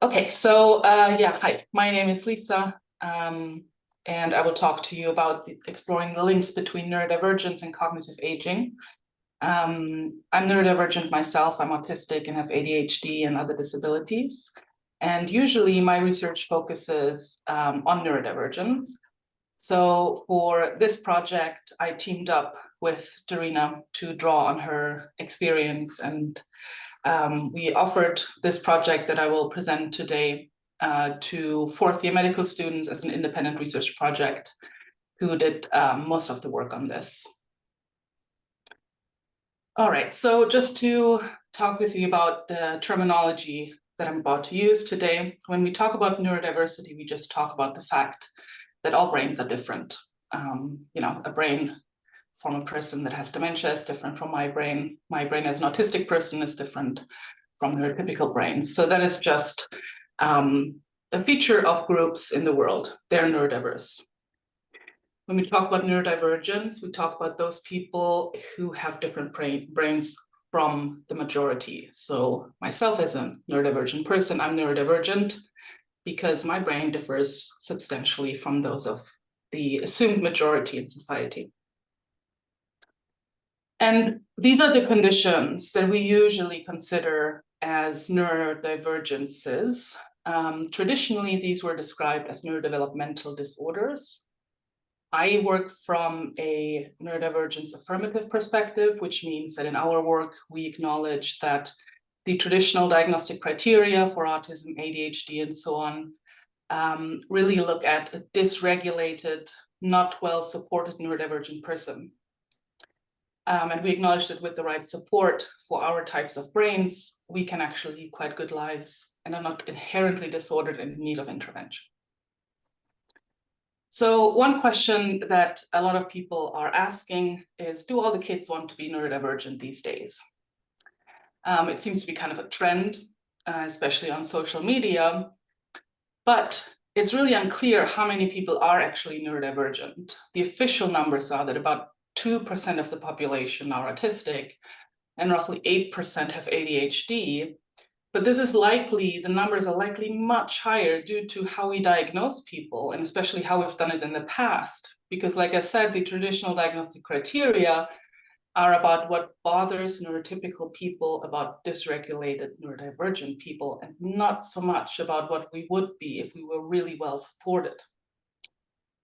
Okay, so hi, my name is Lisa, and I will talk to you about exploring the links between neurodivergence and cognitive aging. I'm neurodivergent myself, I'm autistic and have ADHD and other disabilities. And usually my research focuses on neurodivergence. So for this project, I teamed up with Darina to draw on her experience, and we offered this project that I will present today to fourth year medical students as an independent research project who did most of the work on this. All right, so just to talk with you about the terminology that I'm about to use today. When we talk about neurodiversity, we just talk about the fact that all brains are different. A brain from a person that has dementia is different from my brain. My brain as an autistic person is different from neurotypical brains. So that is just a feature of groups in the world. They're neurodiverse. When we talk about neurodivergence, we talk about those people who have different brains from the majority. So myself as a neurodivergent person, I'm neurodivergent because my brain differs substantially from those of the assumed majority in society. And these are the conditions that we usually consider as neurodivergences. Traditionally, these were described as neurodevelopmental disorders. I work from a neurodivergence affirmative perspective, which means that in our work, we acknowledge that the traditional diagnostic criteria for autism, ADHD, and so on really look at a dysregulated, not well-supported neurodivergent person. And we acknowledge that with the right support for our types of brains, we can actually lead quite good lives and are not inherently disordered and in need of intervention. So one question that a lot of people are asking is, do all the kids want to be neurodivergent these days? It seems to be kind of a trend, especially on social media, but it's really unclear how many people are actually neurodivergent. The official numbers are that about 2% of the population are autistic and roughly 8% have ADHD. But this is likely, the numbers are likely much higher due to how we diagnose people, and especially how we've done it in the past. Because like I said, the traditional diagnostic criteria are about what bothers neurotypical people, about dysregulated neurodivergent people, and not so much about what we would be if we were really well supported.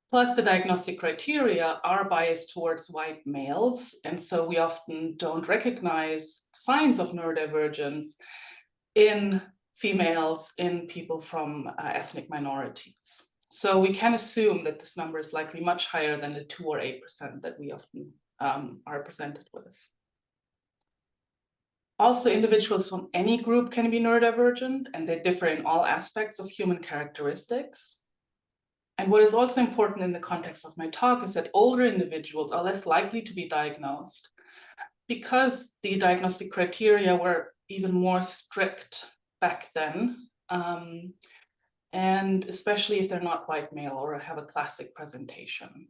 Plus, the diagnostic criteria are biased towards white males, and so we often don't recognize signs of neurodivergence in females, in people from ethnic minorities. So we can assume that this number is likely much higher than the 2 or 8% that we often are presented with. Also, individuals from any group can be neurodivergent, and they differ in all aspects of human characteristics. And what is also important in the context of my talk is that older individuals are less likely to be diagnosed because the diagnostic criteria were even more strict back then, and especially if they're not white male or have a classic presentation.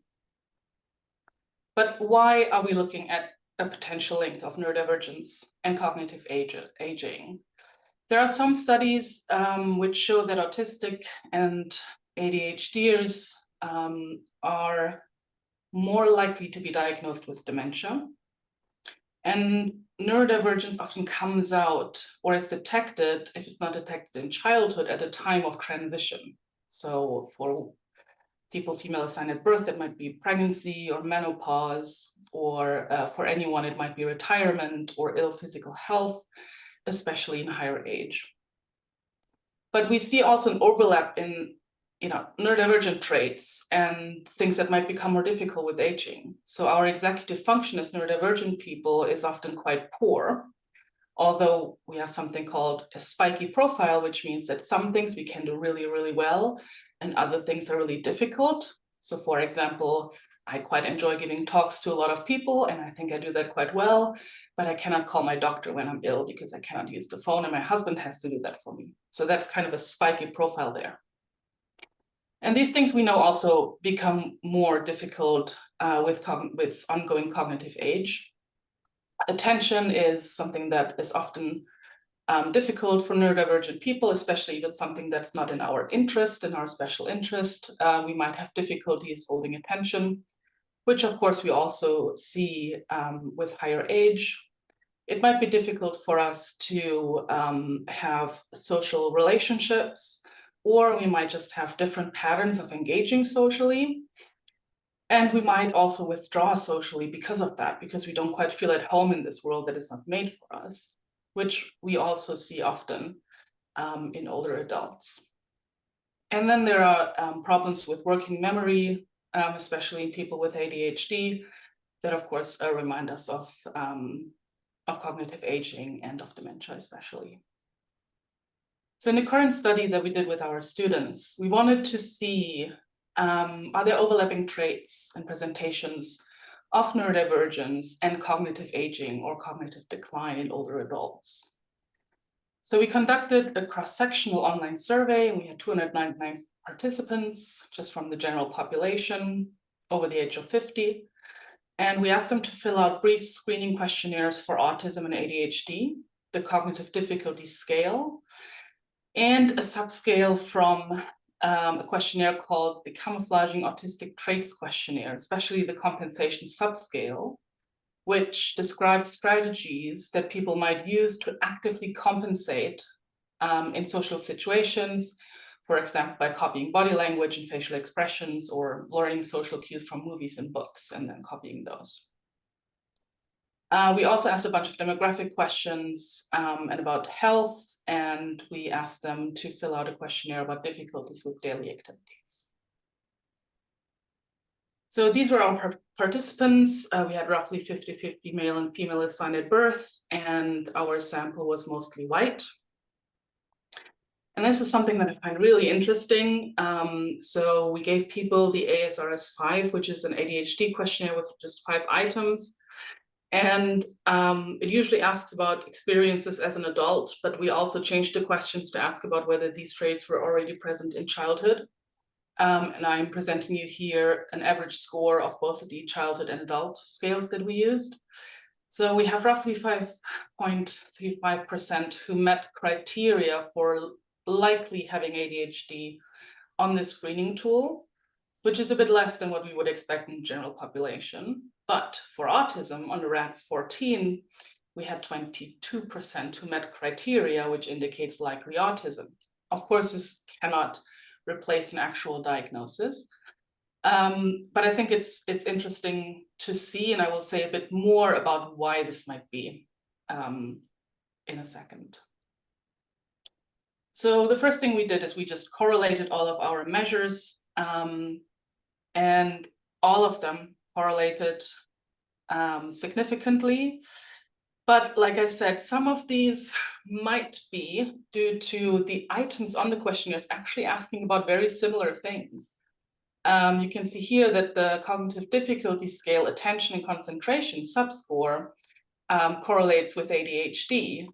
But why are we looking at a potential link of neurodivergence and cognitive aging? There are some studies which show that autistic and ADHDers are more likely to be diagnosed with dementia. And neurodivergence often comes out or is detected, if it's not detected in childhood, at a time of transition. So for people female assigned at birth, that might be pregnancy or menopause, or for anyone, it might be retirement or ill physical health, especially in higher age. But we see also an overlap in neurodivergent traits and things that might become more difficult with aging. So our executive function as neurodivergent people is often quite poor, although we have something called a spiky profile, which means that some things we can do really, really well, and other things are really difficult. So for example, I quite enjoy giving talks to a lot of people, and I think I do that quite well, but I cannot call my doctor when I'm ill because I cannot use the phone, and my husband has to do that for me. So that's kind of a spiky profile there. And these things we know also become more difficult with ongoing cognitive age. Attention is something that is often difficult for neurodivergent people, especially if it's something that's not in our interest, in our special interest. We might have difficulties holding attention, which of course we also see with higher age. It might be difficult for us to have social relationships, or we might just have different patterns of engaging socially. And we might also withdraw socially because of that, because we don't quite feel at home in this world that is not made for us, which we also see often in older adults. And then there are problems with working memory, especially in people with ADHD, that of course remind us of cognitive aging and of dementia especially. So in the current study that we did with our students, we wanted to see, are there overlapping traits and presentations of neurodivergence and cognitive aging or cognitive decline in older adults? So we conducted a cross-sectional online survey, and we had 299 participants just from the general population over the age of 50. And we asked them to fill out brief screening questionnaires for autism and ADHD, the cognitive difficulty scale, and a subscale from a questionnaire called the Camouflaging Autistic Traits Questionnaire, especially the compensation subscale, which describes strategies that people might use to actively compensate in social situations, for example, by copying body language and facial expressions, or learning social cues from movies and books and then copying those. We also asked a bunch of demographic questions and about health, and we asked them to fill out a questionnaire about difficulties with daily activities. So these were our participants. We had roughly 50-50 male and female assigned at birth, and our sample was mostly white. And this is something that I find really interesting. So we gave people the ASRS-5, which is an ADHD questionnaire with just 5 items. And it usually asks about experiences as an adult, but we also changed the questions to ask about whether these traits were already present in childhood. And I'm presenting you here an average score of both the childhood and adult scales that we used. So we have roughly 5.35% who met criteria for likely having ADHD on this screening tool, which is a bit less than what we would expect in the general population. But for autism, on the RADS14, we had 22% who met criteria, which indicates likely autism. Of course, this cannot replace an actual diagnosis. But I think it's interesting to see, and I will say a bit more about why this might be in a second. So the first thing we did is we just correlated all of our measures, and all of them correlated significantly. But like I said, some of these might be due to the items on the questionnaires actually asking about very similar things. You can see here that the cognitive difficulty scale, attention and concentration subscore correlates with ADHD,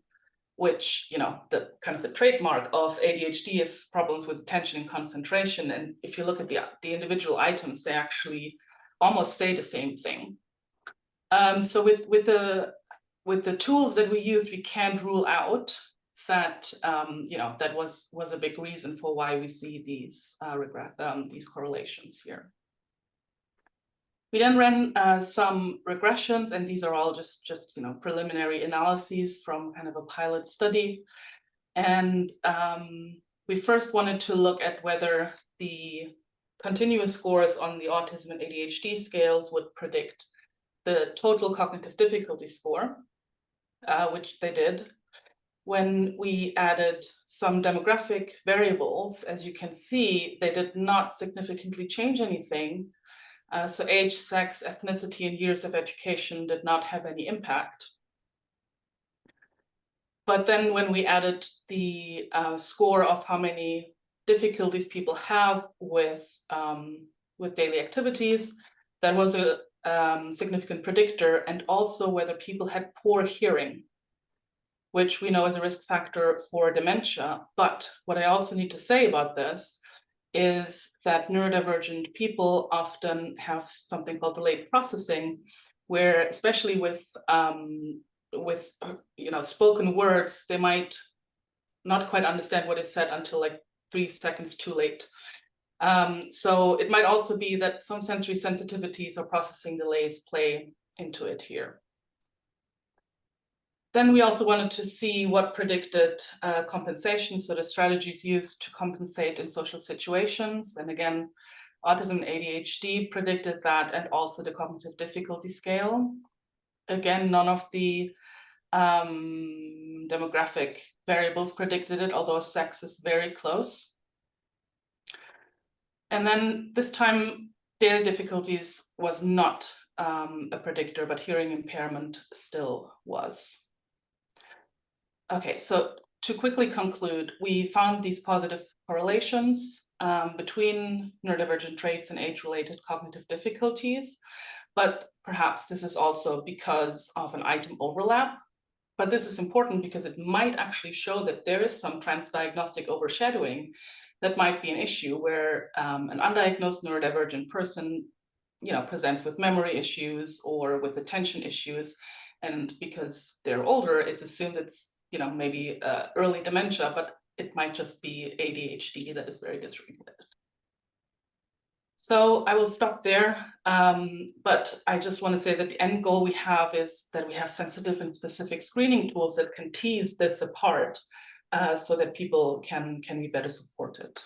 which, you know, the kind of the trademark of ADHD is problems with attention and concentration. And if you look at the individual items, they actually almost say the same thing. So with the tools that we used, we can't rule out that you know, that was a big reason for why we see these correlations here. We then ran some regressions, and these are all just you know, preliminary analyses from kind of a pilot study. And we first wanted to look at whether the continuous scores on the autism and ADHD scales would predict the total cognitive difficulty score, which they did. When we added some demographic variables, as you can see, they did not significantly change anything. So age, sex, ethnicity, and years of education did not have any impact. But then when we added the score of how many difficulties people have with daily activities, that was a significant predictor, and also whether people had poor hearing, which we know is a risk factor for dementia. But what I also need to say about this is that neurodivergent people often have something called delayed processing, where especially with with spoken words, they might not quite understand what is said until like 3 seconds too late. So it might also be that some sensory sensitivities or processing delays play into it here. Then we also wanted to see what predicted compensation, so the strategies used to compensate in social situations. And again, autism and ADHD predicted that, and also the cognitive difficulty scale. Again, none of the demographic variables predicted it, although sex is very close. And then this time, daily difficulties was not a predictor, but hearing impairment still was. Okay, so to quickly conclude, we found these positive correlations between neurodivergent traits and age-related cognitive difficulties, but perhaps this is also because of an item overlap. But this is important because it might actually show that there is some transdiagnostic overshadowing that might be an issue, where an undiagnosed neurodivergent person, presents with memory issues or with attention issues, and because they're older, it's assumed it's maybe early dementia, but it might just be ADHD that is very dysregulated. So I will stop there, but I just want to say that the end goal we have is that we have sensitive and specific screening tools that can tease this apart so that people can be better supported.